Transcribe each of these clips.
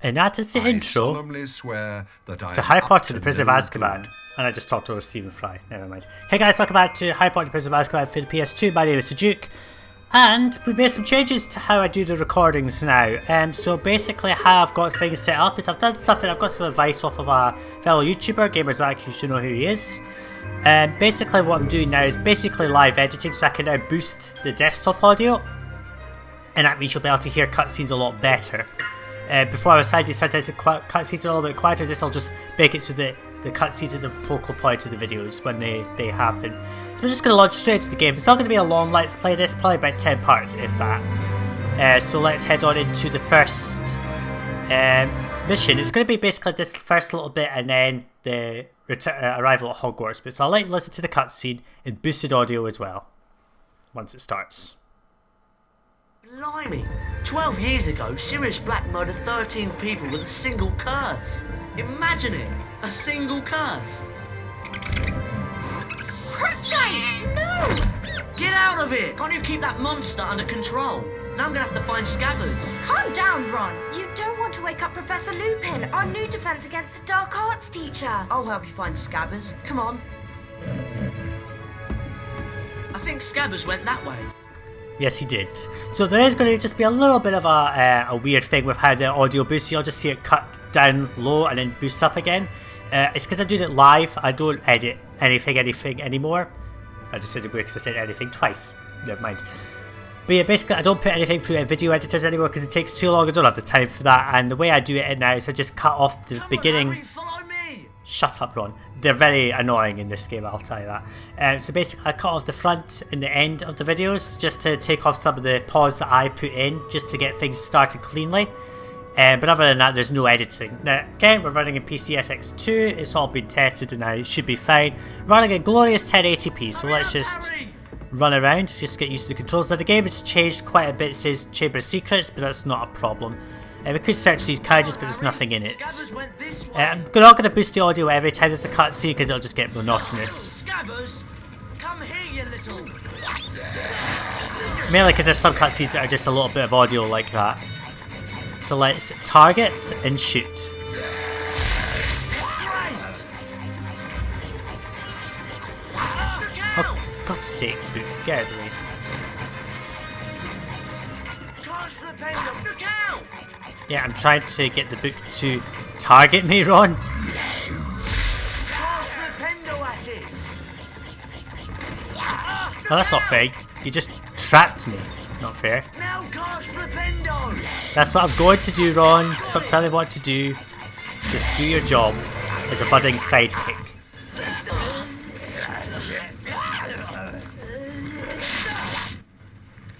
And that is the I intro solemnly swear that I to am Harry up Potter to the Prisoner no of Azkaban. good. And I just talked over Stephen Fry. Never mind. Hey guys, welcome back to Harry Potter the Prisoner of Azkaban for the PS2. My name is Sajuuk. And we made some changes to how I do the recordings now. So basically how I've got things set up is I've done something, I've got some advice off of a fellow YouTuber, Gamerzak, you should know who he is. Basically what I'm doing now is basically live editing, so I can now boost the desktop audio. And that means you'll be able to hear cutscenes a lot better. Before I was decided sometimes the cutscenes are a little bit quieter, this will just make it so that the cutscenes are the focal point of the videos when they happen. So we're just going to launch straight into the game. It's not going to be a long let's play this, probably about 10 parts if that. So let's head on into the first mission. It's going to be basically this first little bit and then the arrival at Hogwarts. But so I'll let you listen to the cutscene in boosted audio as well, once it starts. Blimey! 12 years ago, Sirius Black murdered 13 people with a single curse. Imagine it! A single curse! Crookshanks, no! Get out of it! Can't you keep that monster under control? Now I'm gonna have to find Scabbers. Calm down, Ron. You don't want to wake up Professor Lupin, our new defense against the dark arts teacher. I'll help you find Scabbers. Come on. I think Scabbers went that way. Yes, he did. So there is going to just be a little bit of a weird thing with how the audio boosts. You'll just see it cut down low and then boosts up again. It's because I'm doing it live. I don't edit anything anymore. I just did it weird because I said anything twice. Never mind. But yeah, basically I don't put anything through video editors anymore because it takes too long. I don't have the time for that. And the way I do it now is I just cut off the beginning. Harry, follow me. Shut up, Ron. They're very annoying in this game, I'll tell you that. So basically I cut off the front and the end of the videos just to take off some of the pause that I put in just to get things started cleanly. But other than that, there's no editing. Now again, we're running in PCSX2, it's all been tested and now it should be fine. Running at glorious 1080p, so let's just run around, just get used to the controls. Now the game has changed quite a bit, it says Chamber of Secrets, but that's not a problem. We could search these carriages, but there's nothing in it. I'm not going to boost the audio every time there's a cutscene because it'll just get monotonous. Scabbers, come here, you little. Mainly because there's some cutscenes that are just a little bit of audio like that. So let's target and shoot. Oh, God's sake, Book, get out of the way. Look out! Yeah, I'm trying to get the book to target me, Ron. Oh, that's not fair. You just trapped me. Not fair. That's what I'm going to do, Ron. Stop telling me what to do. Just do your job as a budding sidekick.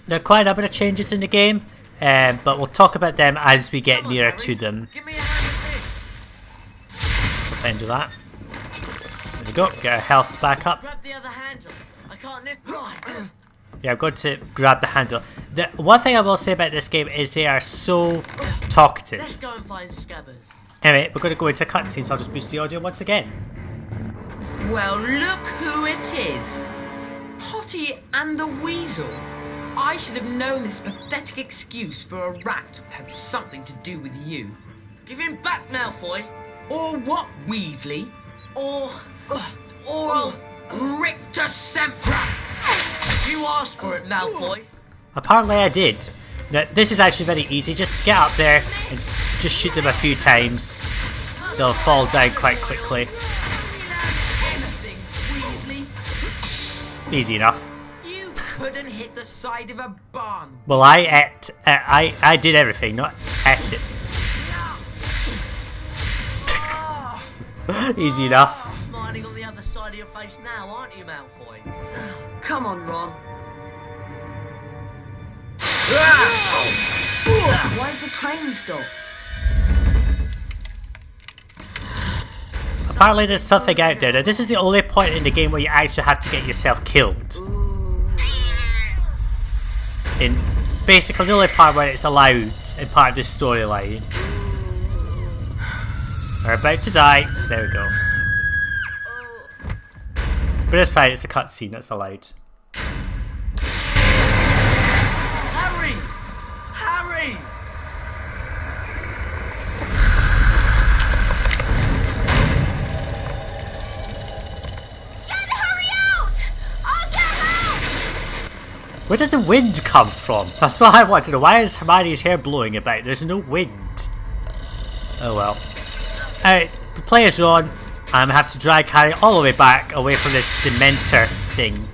There are quite a number of changes in the game. But we'll talk about them as we get nearer to them. Just flip into that. There we go, get our health back up. Yeah, I'm going to grab the handle. The one thing I will say about this game is they are so talkative. Let's go and find Scabbers. Anyway, we're going to go into cutscenes, so I'll just boost the audio once again. Well, look who it is. Potty and the Weasel. I should have known this pathetic excuse for a rat would have something to do with you. Give him back, Malfoy. Or what, Weasley? Or Rictus Sempra. You asked for it, Malfoy. Apparently I did. Now, this is actually very easy. Just get up there and just shoot them a few times. They'll fall down quite quickly. Easy enough. Couldn't hit the side of a barn. Well, I did everything, not ate it. Easy enough. Smiling on the other side of your face now, aren't you, Malfoy? Come on, Ron. Why's the train stopped? Apparently there's something out there. Now, this is the only point in the game where you actually have to get yourself killed. In basically the only part where it's allowed in part of this storyline. We're about to die. There we go. But it's fine, it's a cutscene that's allowed. Harry! Harry! Where did the wind come from? That's what I want to know. Why is Hermione's hair blowing about? There's no wind. Oh well. Alright, the players are on. I'm gonna have to drag Harry all the way back away from this Dementor thing.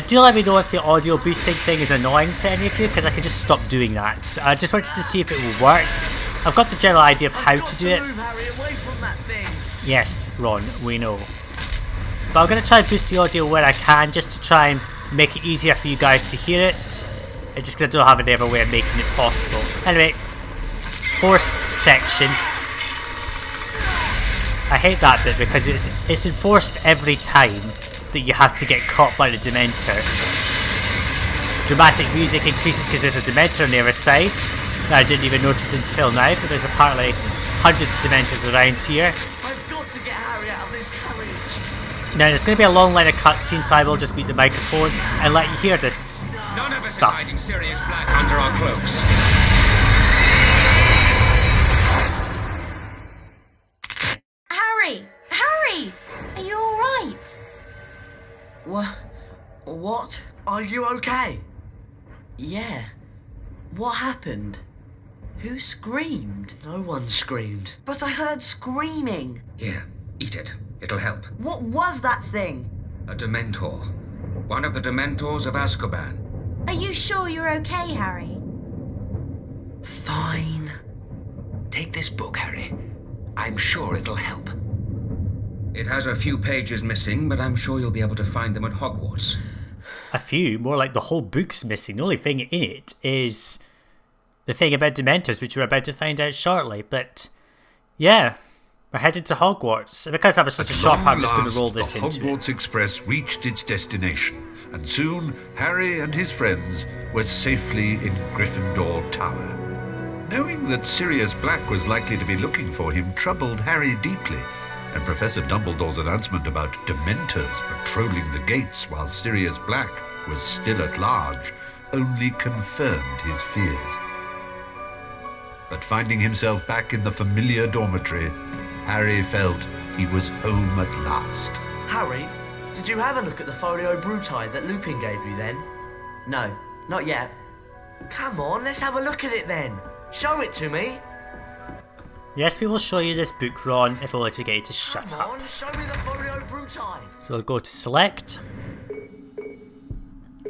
Do let me know if the audio boosting thing is annoying to any of you, because I could just stop doing that. I just wanted to see if it will work. I've got the general idea of how to do it. Move Harry away from that thing. Yes, Ron, we know. But I'm going to try and boost the audio where I can, just to try and make it easier for you guys to hear it. Just because I don't have any other way of making it possible. Anyway, forced section. I hate that bit because it's enforced every time that you have to get caught by the Dementor. Dramatic music increases because there's a Dementor on the other side. That I didn't even notice until now, but there's apparently hundreds of Dementors around here. I've got to get Harry out of this carriage. Now there's going to be a long line of cutscenes, so I will just mute the microphone and let you hear this None of us stuff. is hiding Sirius Black under our cloaks. Harry! Harry! Are you alright? What? Are you okay? Yeah. What happened? Who screamed? No one screamed. But I heard screaming. Here, eat it. It'll help. What was that thing? A Dementor. One of the Dementors of Azkaban. Are you sure you're okay, Harry? Fine. Take this book, Harry. I'm sure it'll help. It has a few pages missing, but I'm sure you'll be able to find them at Hogwarts. A few, more like the whole book's missing. The only thing in it is the thing about Dementors, which we're about to find out shortly. But yeah, we're headed to Hogwarts. And because that was such a short part, I'm just going to roll this the into it. Hogwarts Express reached its destination, and soon Harry and his friends were safely in Gryffindor Tower. Knowing that Sirius Black was likely to be looking for him troubled Harry deeply, and Professor Dumbledore's announcement about Dementors patrolling the gates while Sirius Black was still at large only confirmed his fears. But finding himself back in the familiar dormitory, Harry felt he was home at last. Harry, did you have a look at the folio Brutai that Lupin gave you then? No, not yet. Come on, let's have a look at it then. Show it to me. Yes, we will show you this book, Ron, if only to get you to shut Come up. on, show me the folio Brutai. So we'll go to select.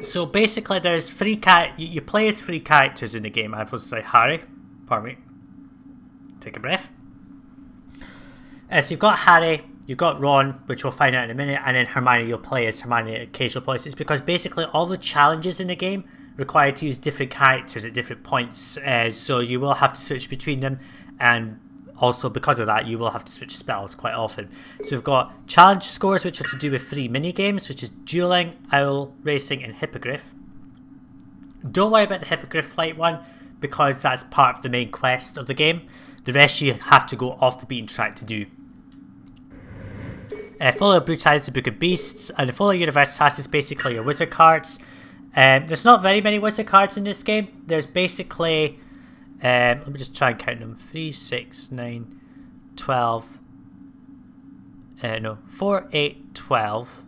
So basically there's you play as 3 characters in the game. I would say Harry. Pardon me. Take a breath. So you've got Harry, you've got Ron, which we'll find out in a minute, and then Hermione you'll play as Hermione at occasional points. It's because basically all the challenges in the game require you to use different characters at different points. So you will have to switch between them, and also because of that you will have to switch spells quite often. So we've got challenge scores, which are to do with 3 mini-games, which is dueling, owl racing and hippogriff. Don't worry about the hippogriff flight one, because that's part of the main quest of the game. The rest you have to go off the beaten track to do. Folio Brutai is the Book of Beasts, and the Folio Universitas is basically your wizard cards. There's not very many wizard cards in this game. There's basically let me just try and count them. 3, 6, 9, 12. 4, 8, 12,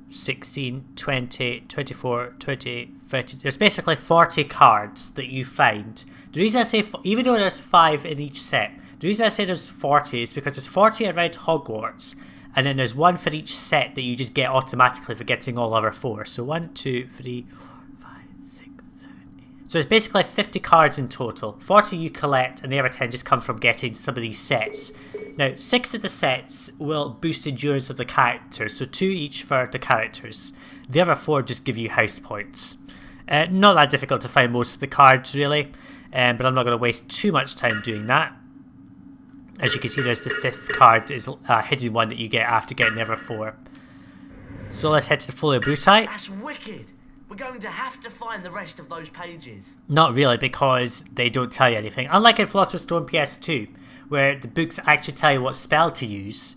16, 20, 24, 28, 30. There's basically 40 cards that you find. The reason I say, even though there's 5 in each set, the reason I say there's 40 is because there's 40 around Hogwarts, and then there's 1 for each set that you just get automatically for getting all other 4. So 1, 2, 3, 4, 5, 6, 7, 8. So it's basically 50 cards in total. 40 you collect, and the other 10 just come from getting some of these sets. Now, 6 of the sets will boost endurance of the characters, so 2 each for the characters. The other 4 just give you house points. Not that difficult to find most of the cards, really, but I'm not going to waste too much time doing that. As you can see, there's the 5th card, is a hidden one that you get after getting the other 4. So let's head to the Folio Brutai. That's wicked. We're going to have to find the rest of those pages. Not really, because they don't tell you anything. Unlike in Philosopher's Stone PS2, where the books actually tell you what spell to use,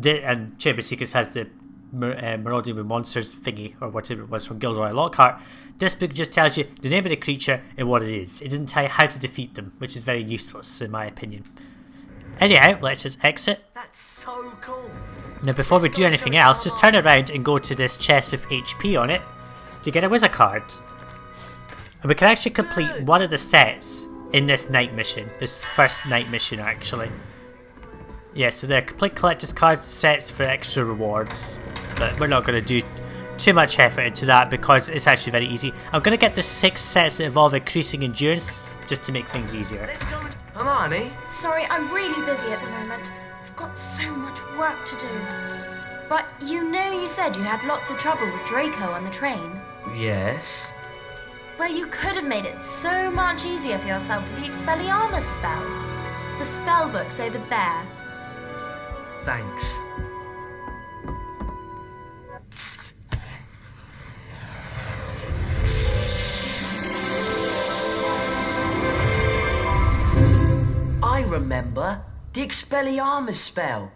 and Chamber of Secrets has the Marauders Monsters thingy, or whatever it was from Gilderoy Lockhart. This book just tells you the name of the creature and what it is. It doesn't tell you how to defeat them, which is very useless in my opinion. Anyhow, let's just exit. That's so cool. Now before we do anything else, just turn around and go to this chest with HP on it, to get a wizard card. And we can actually complete one of the sets in this night mission. This first night mission, actually. Yeah, so they're complete collector's card sets for extra rewards. But we're not going to do too much effort into that because it's actually very easy. I'm going to get the 6 sets that involve increasing endurance just to make things easier. Let's go. Hermione? Sorry, I'm really busy at the moment. I've got so much work to do. But you said you had lots of trouble with Draco on the train. Yes. Well, you could have made it so much easier for yourself with the Expelliarmus spell. The spell book's over there. Thanks. I remember the Expelliarmus spell.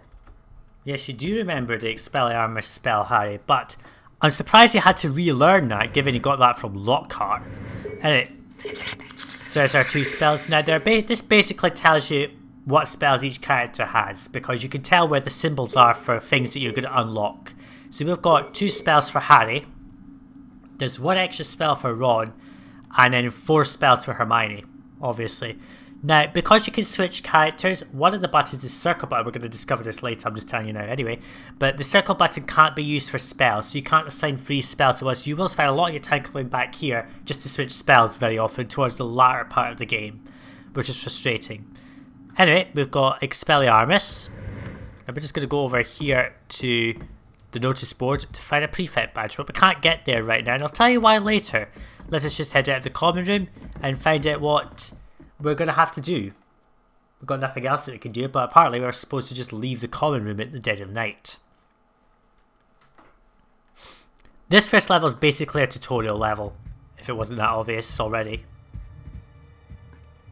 Yes, you do remember the Expelliarmus spell, Harry, but I'm surprised you had to relearn that, given you got that from Lockhart. Anyway, so there's our 2 spells. Now, this basically tells you what spells each character has, because you can tell where the symbols are for things that you're going to unlock. So we've got 2 spells for Harry, there's 1 extra spell for Ron, and then 4 spells for Hermione, obviously. Now, because you can switch characters, one of the buttons is circle button. We're going to discover this later, I'm just telling you now anyway. But the circle button can't be used for spells, so you can't assign free spells to us. You will spend a lot of your time coming back here just to switch spells very often towards the latter part of the game, which is frustrating. Anyway, we've got Expelliarmus. And we're just going to go over here to the notice board to find a prefect badge, but we can't get there right now, and I'll tell you why later. Let us just head out of the common room and find out what we're going to have to do. We've got nothing else that we can do, but apparently we're supposed to just leave the common room at the dead of night. This first level is basically a tutorial level, if it wasn't that obvious already.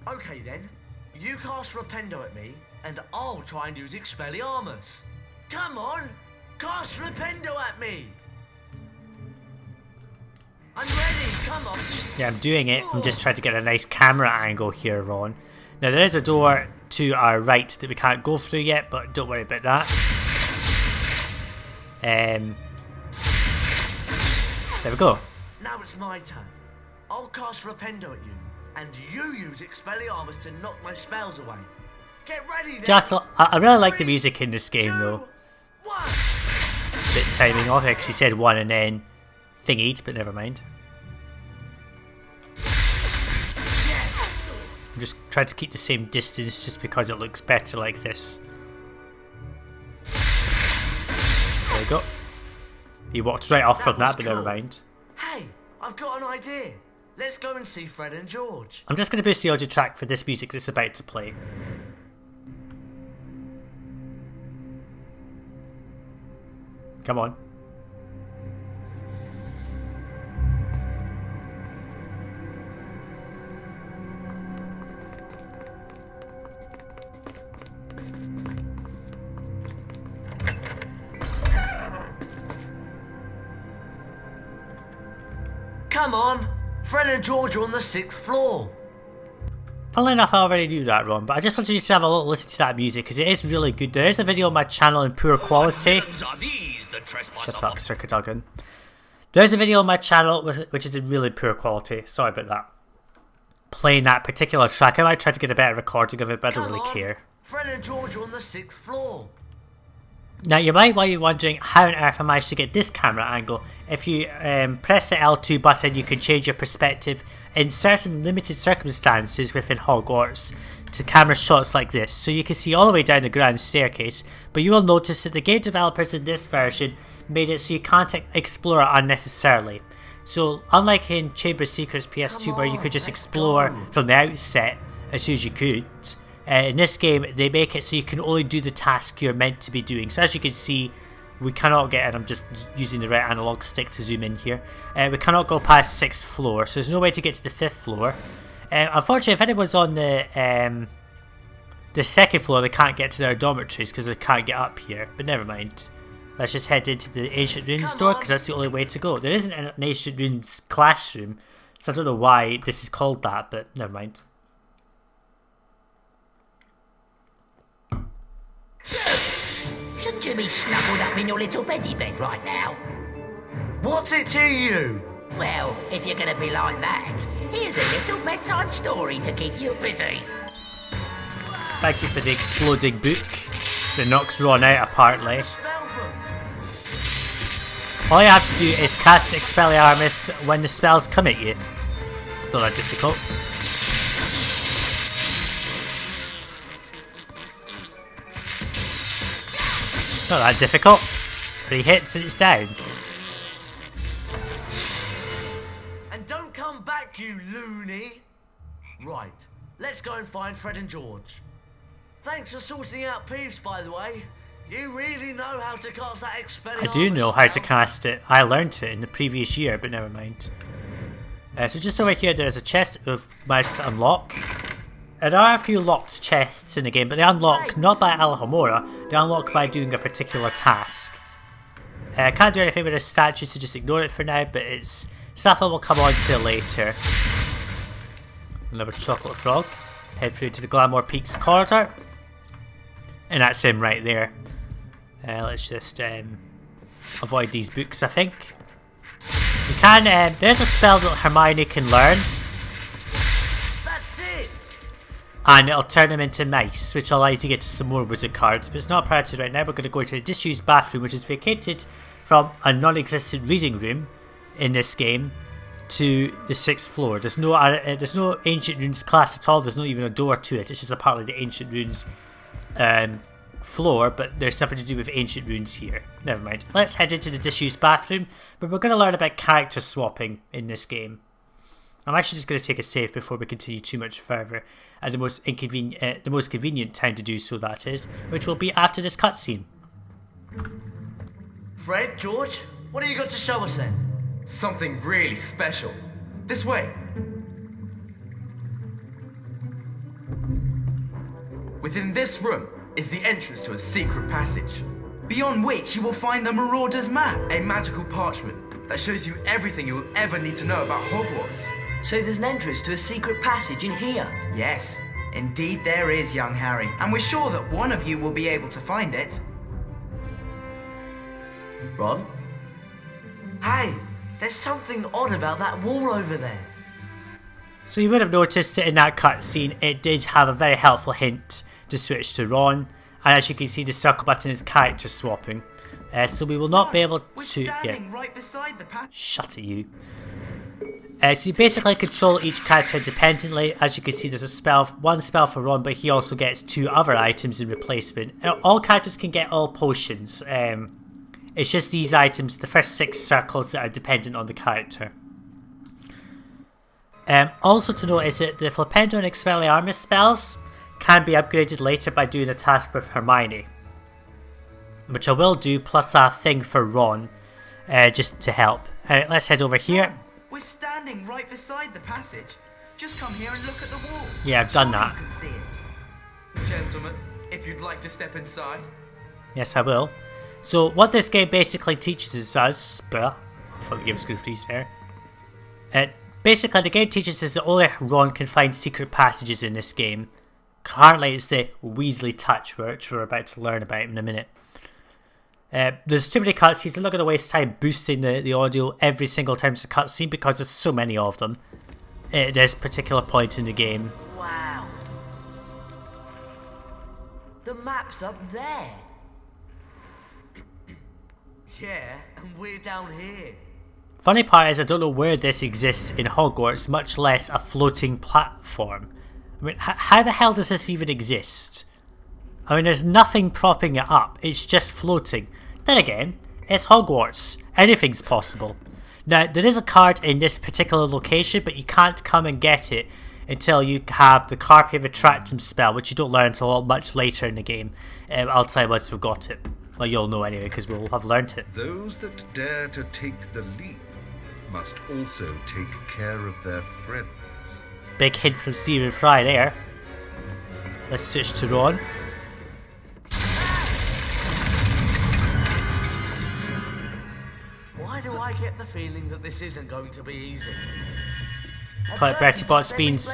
Okay then, you cast Rependo at me, and I'll try and use Expelliarmus. Come on, cast Rependo at me! I'm ready, come on! Yeah, I'm doing it. I'm just trying to get a nice camera angle here, Ron. Now, there is a door to our right that we can't go through yet, but don't worry about that. There we go. Now it's my turn. I'll cast Rependo at you, and you use Expelliarmus to knock my spells away. Get ready then! I really like the music in this game, though. 1. Bit timing off it, because he said 1 and then thingied, but never mind. I'm just trying to keep the same distance just because it looks better like this. There we go. He walked right off from that, but never mind. Hey, I've got an idea. Let's go and see Fred and George. I'm just going to boost the audio track for this music that's about to play. Come on. Come on! Fred and George are on the 6th floor. Funnily enough, I already knew that, Ron, but I just wanted you to have a little listen to that music because it is really good. There is a video on my channel in poor quality. Shut up, Sir Cadogan. There's a video on my channel which is in really poor quality. Sorry about that. Playing that particular track, I might try to get a better recording of it, but I don't really care. Fred and George are on the 6th floor. Now, you might be wondering how on earth I managed to get this camera angle. If you press the L2 button, you can change your perspective in certain limited circumstances within Hogwarts to camera shots like this. So you can see all the way down the grand staircase, but you will notice that the game developers in this version made it so you can't explore it unnecessarily. So unlike in Chamber of Secrets PS2 where you could just explore from the outset as soon as you could, in this game they make it so you can only do the task you're meant to be doing. So as you can see, we cannot get, and I'm just using the right analog stick to zoom in here, we cannot go past 6th floor, so there's no way to get to the 5th floor. Unfortunately, if anyone's on the 2nd floor, they can't get to their dormitories because they can't get up here, but never mind. Let's just head into the Ancient Runes door because that's the only way to go. There isn't an Ancient Runes classroom, so I don't know why this is called that, but never mind. Shouldn't you be snuggled up in your little beddy bed right now? What's it to you? Well, if you're gonna be like that, here's a little bedtime story to keep you busy. Thank you for the exploding book that knocks Ron out apparently. Spellbook. All you have to do is cast Expelliarmus when the spells come at you. It's not that difficult. Not that difficult. 3 hits and it's down. And don't come back, you loony! Right, let's go and find Fred and George. Thanks for sorting out Peeves, by the way. You really know how to cast that Expelliarmus. I do know how to cast it. I learned it in the previous year, but never mind. So just over here there's a chest we've managed to unlock. There are a few locked chests in the game, but they unlock not by Alhambra, they unlock by doing a particular task. I can't do anything with the statue, so just ignore it for now, but it's stuff that we'll come on to later. Another chocolate frog. Head through to the Glamour Peaks corridor. And that's him right there. Let's just avoid these books, I think. We can, there's a spell that Hermione can learn. That's it! And it'll turn them into mice, which will allow you to get to some more wizard cards. But it's not a priority right now. We're going to go to the disused bathroom, which is vacated from a non-existent reading room in this game to the 6th floor. There's no Ancient Runes class at all. There's not even a door to it. It's just a part of the Ancient Runes floor, but there's something to do with Ancient Runes here. Never mind. Let's head into the disused bathroom, but we're going to learn about character swapping in this game. I'm actually just going to take a save before we continue too much further, at the most convenient time to do so, that is, which will be after this cutscene. Fred, George, what have you got to show us then? Something really special. This way. Within this room is the entrance to a secret passage, beyond which you will find the Marauders Map, a magical parchment that shows you everything you will ever need to know about Hogwarts. So there's an entrance to a secret passage in here? Yes, indeed there is, young Harry, and we're sure that one of you will be able to find it. Ron? Hey, there's something odd about that wall over there. So you would have noticed that in that cutscene it did have a very helpful hint to switch to Ron, and as you can see the circle button is character swapping. So we will not be able to... Right beside the Shut it, you. So you basically control each character independently. As you can see there's one spell for Ron, but he also gets 2 other items in replacement. All characters can get all potions. It's just these items, the first 6 circles, that are dependent on the character. Also to note is that the Flipendo and Expelliarmus spells can be upgraded later by doing a task with Hermione, which I will do, plus a thing for Ron, just to help. Let's head over here. We're standing right beside the passage. Just come here and look at the wall. Yeah, I've done that. You can see it. Gentlemen, if you'd like to step inside. Yes, I will. So what this game basically teaches us, I thought the game was going to freeze there. Basically the game teaches us that only Ron can find secret passages in this game. Currently it's the Weasley Touch, which we're about to learn about in a minute. There's too many cutscenes. I'm not going to waste time boosting the audio every single time it's a cutscene because there's so many of them. There's a particular point in the game. Wow. The map's up there. Yeah, and we're down here. Funny part is I don't know where this exists in Hogwarts, much less a floating platform. I mean, how the hell does this even exist? I mean, there's nothing propping it up, it's just floating. Then again, it's Hogwarts, anything's possible. Now, there is a card in this particular location, but you can't come and get it until you have the Carpe Retractum spell, which you don't learn until much later in the game. I'll tell you once we've got it. Well, you'll know anyway, because we'll have learnt it. Those that dare to take the leap must also take care of their friends. Big hint from Stephen Fry there. Let's switch to Ron. Why do I get the feeling that this isn't going to be easy? Collect Bertie Bott's beans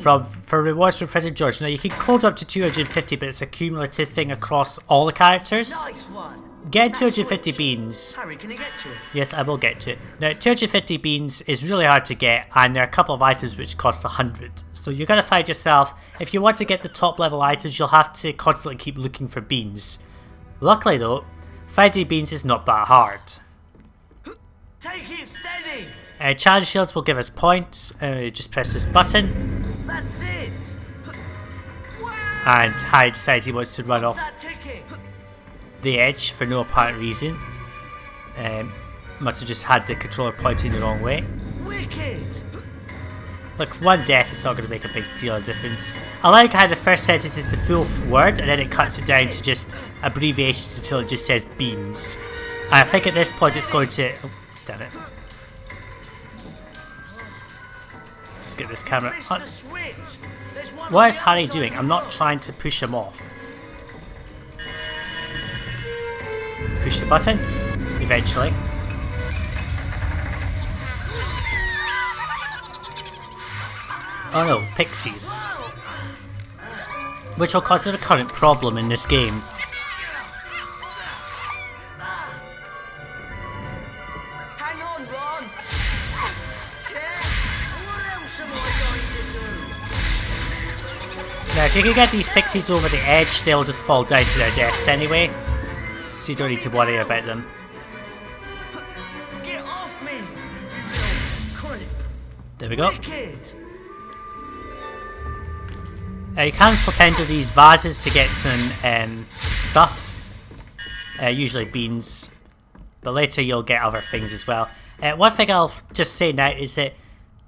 for rewards from Fred and George. Now you can code up to 250, but it's a cumulative thing across all the characters. Nice one. Getting 250 beans. Harry, can you get to it? Yes, I will get to it. Now, 250 beans is really hard to get, and there are a couple of items which cost 100. So you're going to find yourself, if you want to get the top level items, you'll have to constantly keep looking for beans. Luckily though, finding beans is not that hard. Take it steady! Challenge shields will give us points. Just press this button. That's it! And Harry decides he wants to run off That ticking? the edge for no apparent reason. Must have just had the controller pointing the wrong way. Wicked! Look, one death is not going to make a big deal of difference. I like how the first sentence is the full word and then it cuts it down to just abbreviations until it just says beans. And I think at this point it's going to... Oh, damn it. Let's get this camera on. What is Harry doing? I'm not trying to push him off. Push the button. Eventually. Oh no, pixies. Which will cause a recurrent problem in this game. Hang on, Ron! Yeah? What else am I going to do? Now if you can get these pixies over the edge, they'll just fall down to their deaths anyway. So you don't need to worry about them. Get off me! Creep! There we go. Wicked! You can flip into these vases to get some stuff, usually beans, but later you'll get other things as well. One thing I'll just say now is that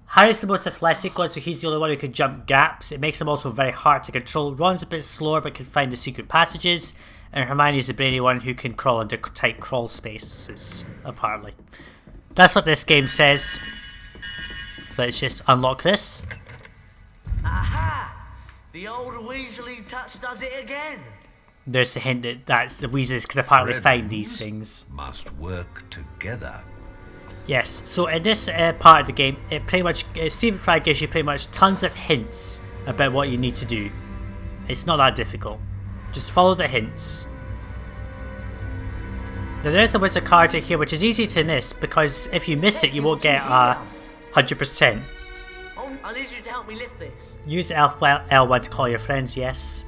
Harry's the most athletic one, so he's the only one who can jump gaps. It makes him also very hard to control. Ron's a bit slower but can find the secret passages, and Hermione's the brainy one who can crawl under tight crawl spaces, apparently. That's what this game says. So let's just unlock this. Aha! The old Weasley touch does it again. There's a hint that the Weasleys can apparently find these things. Must work together. Yes, so in this part of the game, it pretty much Stephen Fry gives you pretty much tons of hints about what you need to do. It's not that difficult. Just follow the hints. Now there's a wizard card here, which is easy to miss because if you miss it, you won't get 100%. I need you to help me lift this. Use L1 to call your friends, yes.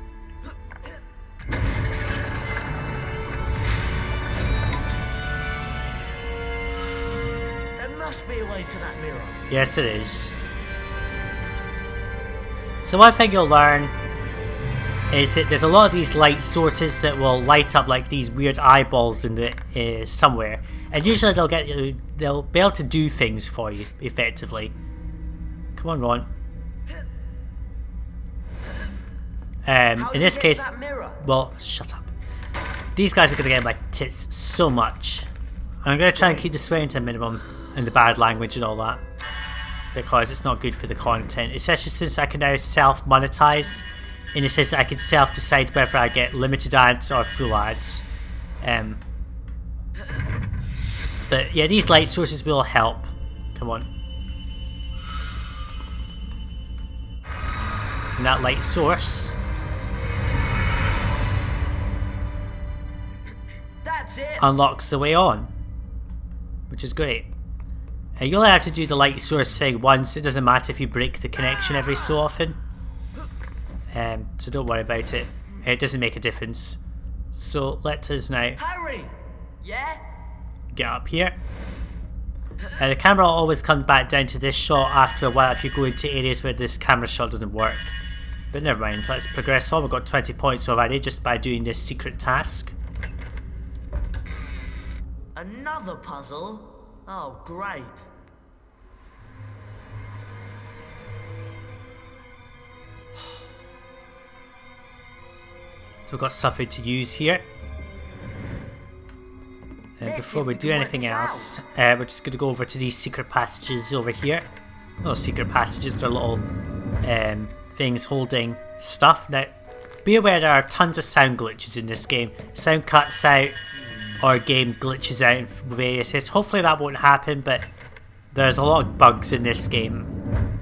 There must be a way to that mirror. Yes, it is. So one thing you'll learn is that there's a lot of these light sources that will light up like these weird eyeballs in the somewhere, and usually they'll be able to do things for you effectively. Come on, Ron. In this case, well, shut up. These guys are going to get my tits so much. I'm going to try and keep the swearing to a minimum and the bad language and all that, because it's not good for the content, especially since I can now self-monetize, in the sense that I can self-decide whether I get limited ads or full ads. But yeah, these light sources will help. Come on. And that light source unlocks the way on, which is great. You only have to do the light source thing once. It doesn't matter if you break the connection every so often, so don't worry about it. It doesn't make a difference. So let us now Harry! Yeah? get up here. The camera will always come back down to this shot after a while if you go into areas where this camera shot doesn't work. But never mind, let's progress on. We've got 20 points already just by doing this secret task. Another puzzle? Oh, great. So we've got something to use here. Before we do anything else, we're just going to go over to these secret passages over here. Little secret passages, they're little things holding stuff. Now, be aware there are tons of sound glitches in this game. Sound cuts out, or game glitches out in various ways. Hopefully that won't happen, but there's a lot of bugs in this game.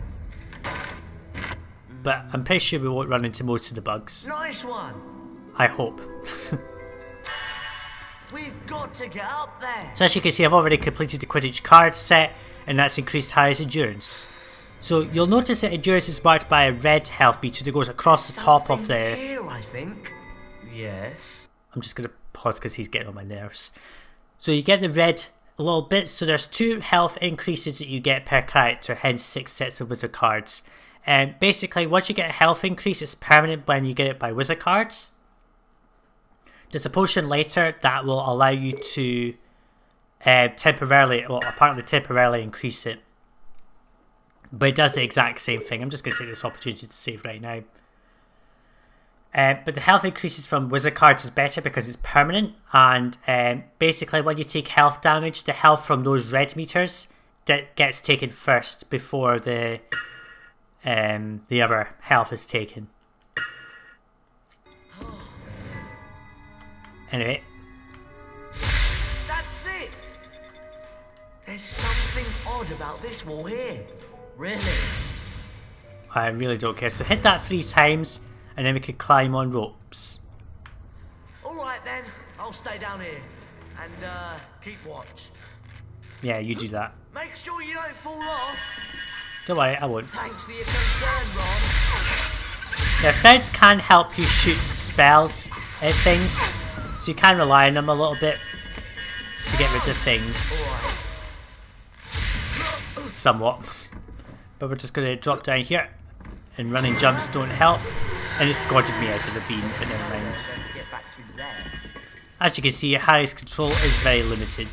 But I'm pretty sure we won't run into most of the bugs. Nice one. I hope. We've got to get up there. So as you can see, I've already completed the Quidditch card set, and that's increased Harry's endurance. So you'll notice that endurance is marked by a red health meter that goes across the top of the... Here, I think. Yes. I'm just going to pause because he's getting on my nerves. So you get the red little bits. So there's 2 health increases that you get per character, hence 6 sets of wizard cards. And basically, once you get a health increase, it's permanent when you get it by wizard cards. There's a potion later that will allow you to temporarily increase it. But it does the exact same thing. I'm just going to take this opportunity to save right now. But the health increases from wizard cards is better because it's permanent. And basically when you take health damage, the health from those red meters gets taken first before the other health is taken. Anyway. That's it! There's something odd about this wall here. Really? I really don't care. So hit that 3 times and then we can climb on ropes. Alright then, I'll stay down here and keep watch. Yeah, you do that. Make sure you don't fall off. Don't worry, I won't. Thanks for your concern, Ron. Yeah, friends can help you shoot spells at things, so you can rely on them a little bit to get rid of things. Somewhat. But we're just going to drop down here, and running jumps don't help, and it squatted me out of the beam, but never mind. As you can see, Harry's control is very limited.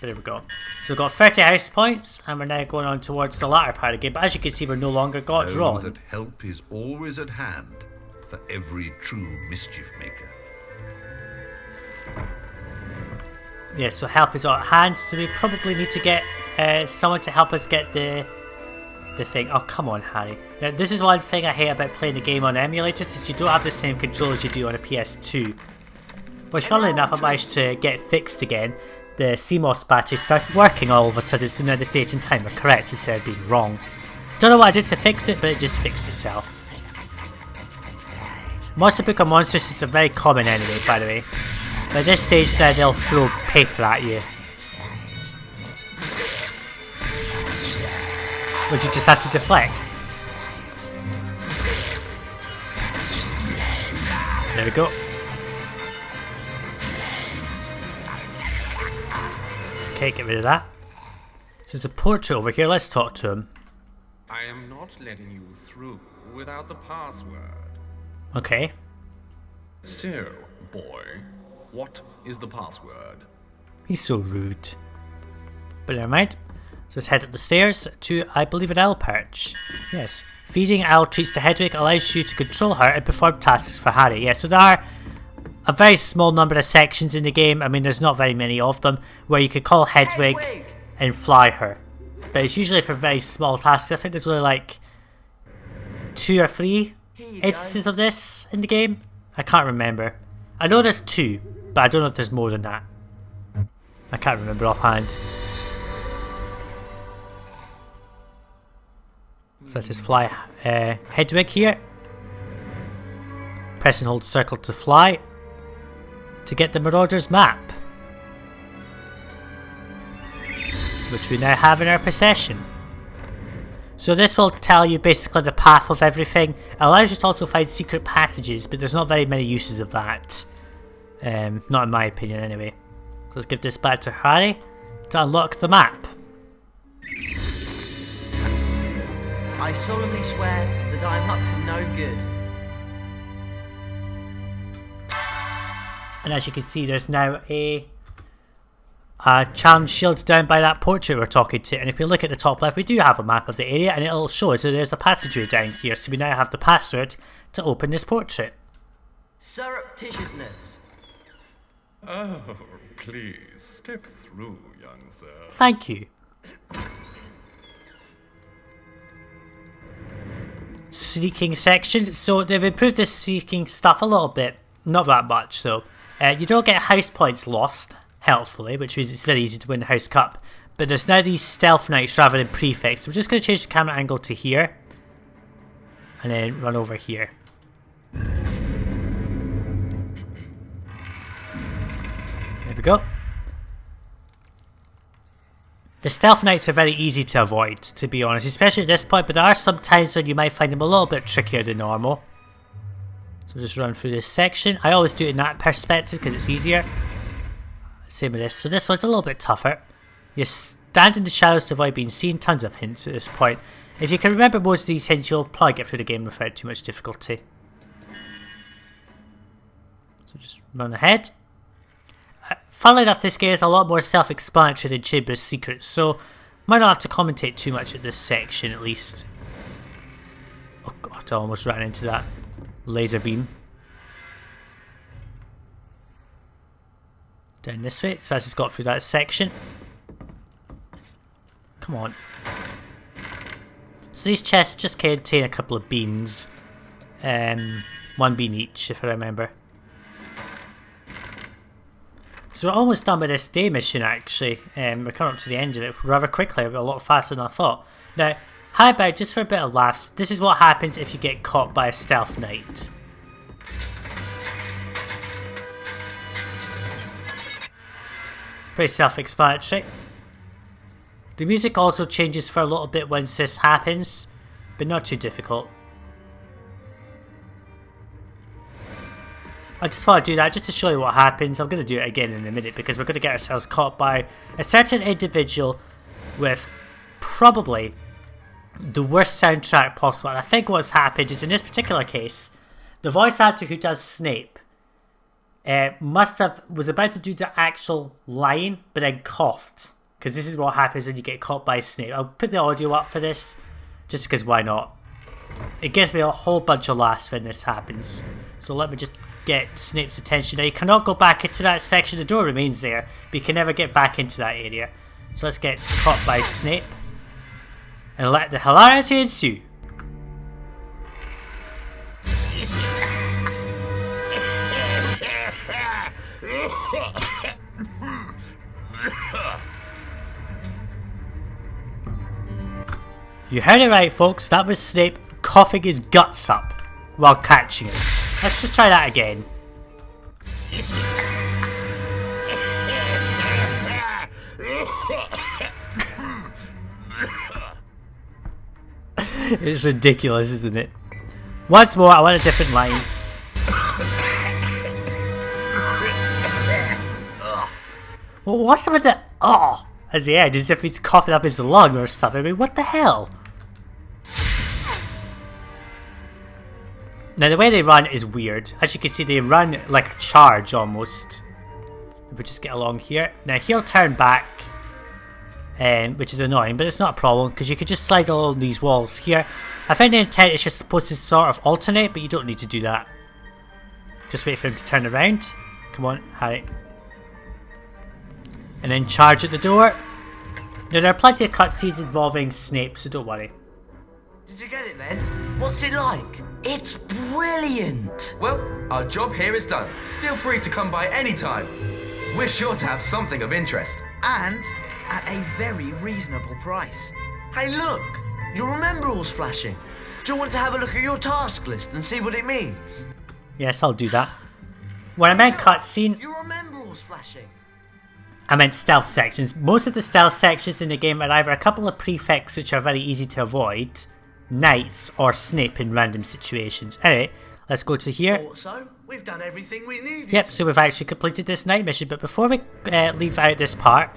But there we go. So we've got 30 house points, and we're now going on towards the latter part of the game. But as you can see, we're no longer got drawn. Know that help is always at hand for every true mischief maker. Yeah, so help is at hand, so we probably need to get someone to help us get the thing. Oh, come on, Harry. Now, this is one thing I hate about playing the game on emulators, is you don't have the same control as you do on a PS2. Which, funnily enough, I managed to get fixed again. The CMOS battery started working all of a sudden, so now the date and time are correct instead of being wrong. Don't know what I did to fix it, but it just fixed itself. Monster Book of Monsters is a very common enemy, by the way. But at this stage now they'll throw paper at you. Which you just have to deflect. There we go. Okay, get rid of that. So there's a portrait over here, let's talk to him. I am not letting you through without the password. Okay. So, boy, what is the password? He's so rude. But never mind. So let's head up the stairs to, I believe, an owl perch. Yes. Feeding owl treats to Hedwig allows you to control her and perform tasks for Harry. Yeah, so there are a very small number of sections in the game. I mean, there's not very many of them, where you could call Hedwig and fly her. But it's usually for very small tasks. I think there's only like 2 or 3 instances of this in the game. I can't remember. I know there's 2, but I don't know if there's more than that. I can't remember offhand. So let's just fly Hedwig here. Press and hold circle to fly. To get the Marauders Map, which we now have in our possession. So this will tell you basically the path of everything. It allows you to also find secret passages, but there's not very many uses of that. Not in my opinion anyway. So let's give this back to Harry to unlock the map. I solemnly swear that I am up to no good. And as you can see, there's now a challenge shield down by that portrait we're talking to. And if we look at the top left, we do have a map of the area, and it'll show us that there's a passageway down here. So we now have the password to open this portrait. Surreptitiousness. Oh, please, step through, young sir. Thank you. Sneaking section. So they've improved this sneaking stuff a little bit. Not that much though. You don't get house points lost, helpfully, which means it's very easy to win the house cup. But there's now these stealth knights rather than prefects. So we're just going to change the camera angle to here. And then run over here. go. The stealth knights are very easy to avoid, to be honest, especially at this point, but there are some times when you might find them a little bit trickier than normal. So just run through this section. I always do it in that perspective because it's easier. Same with this. So this one's a little bit tougher. You stand in the shadows to avoid being seen. Tons of hints at this point. If you can remember most of these hints, you'll probably get through the game without too much difficulty. So just run ahead. Funnily enough, this game is a lot more self-explanatory than Chamber's Secrets, so might not have to commentate too much at this section at least. Oh god, I almost ran into that laser beam. Down this way, so I just got through that section. Come on. So these chests just contain a couple of beans. One bean each, if I remember. So we're almost done with this day mission actually. We're coming up to the end of it rather quickly, a lot faster than I thought. Now, how about, just for a bit of laughs, this is what happens if you get caught by a stealth knight. Pretty self-explanatory. The music also changes for a little bit once this happens, but not too difficult. I just thought I'd do that just to show you what happens. I'm going to do it again in a minute because we're going to get ourselves caught by a certain individual with probably the worst soundtrack possible. And I think what's happened is, in this particular case, the voice actor who does Snape was about to do the actual line, but then coughed. Because this is what happens when you get caught by Snape. I'll put the audio up for this, just because why not? It gives me a whole bunch of laughs when this happens. So let me just get Snape's attention. Now you cannot go back into that section, the door remains there, but you can never get back into that area. So let's get caught by Snape and let the hilarity ensue. You heard it right, folks, that was Snape coughing his guts up while catching us. Let's just try that again. It's ridiculous, isn't it? Once more, I want a different line. Well, what's with the "oh" at the end? As if he's coughing up his lung or something. I mean, what the hell? Now the way they run is weird. As you can see, they run like a charge almost. We'll just get along here. Now he'll turn back, which is annoying, but it's not a problem because you can just slide along these walls here. I think the intent is just supposed to sort of alternate, but you don't need to do that. Just wait for him to turn around. Come on, Harry. And then charge at the door. Now there are plenty of cutscenes involving Snape, so don't worry. Did you get it then? What's it like? It's brilliant! Well, our job here is done. Feel free to come by any time. We're sure to have something of interest. And at a very reasonable price. Hey, look! Your rememberall's flashing. Do you want to have a look at your task list and see what it means? Yes, I'll do that. When I meant cutscene, Your rememberall's flashing. I meant stealth sections. Most of the stealth sections in the game are either a couple of prefects which are very easy to avoid, knights, or Snape in random situations. Anyway, let's go to here. Thought so. We've done everything we needed. Yep, so we've actually completed this night mission, but before we leave out this part,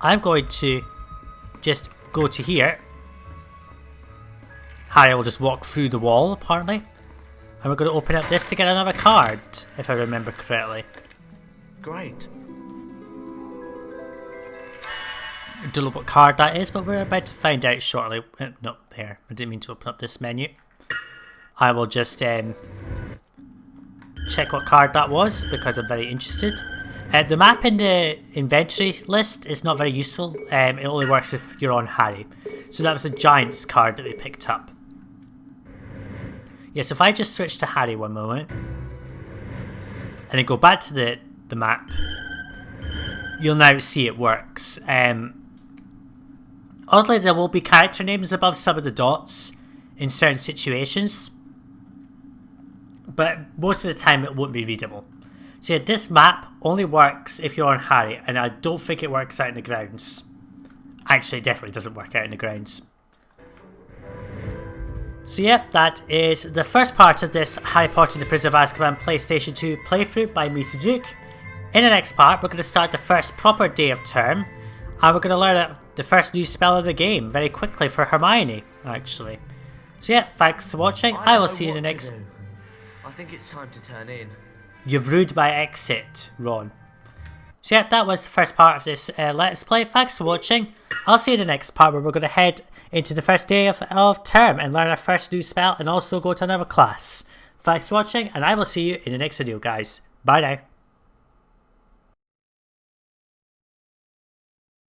I'm going to just go to here. Harry will just walk through the wall, apparently. And we're going to open up this to get another card, if I remember correctly. Great. I don't know what card that is, but we're about to find out shortly. No, there. I didn't mean to open up this menu. I will just check what card that was, because I'm very interested. The map in the inventory list is not very useful. It only works if you're on Harry. So that was a Giants card that we picked up. Yes, if I just switch to Harry one moment, and then go back to the map, you'll now see it works. Oddly, there will be character names above some of the dots in certain situations, but most of the time it won't be readable. So yeah, this map only works if you're on Harry, and I don't think it works out in the grounds. Actually, it definitely doesn't work out in the grounds. So yeah, that is the first part of this Harry Potter and the Prisoner of Azkaban PlayStation 2 playthrough by me, Sajuuk. In the next part, we're going to start the first proper day of term, and we're going to learn the first new spell of the game very quickly for Hermione, actually. So yeah, thanks for watching. I will see you in the next... I think it's time to turn in. You've ruined my exit, Ron. So yeah, that was the first part of this Let's Play. Thanks for watching. I'll see you in the next part where we're going to head into the first day of term and learn our first new spell and also go to another class. Thanks for watching, and I will see you in the next video, guys. Bye now.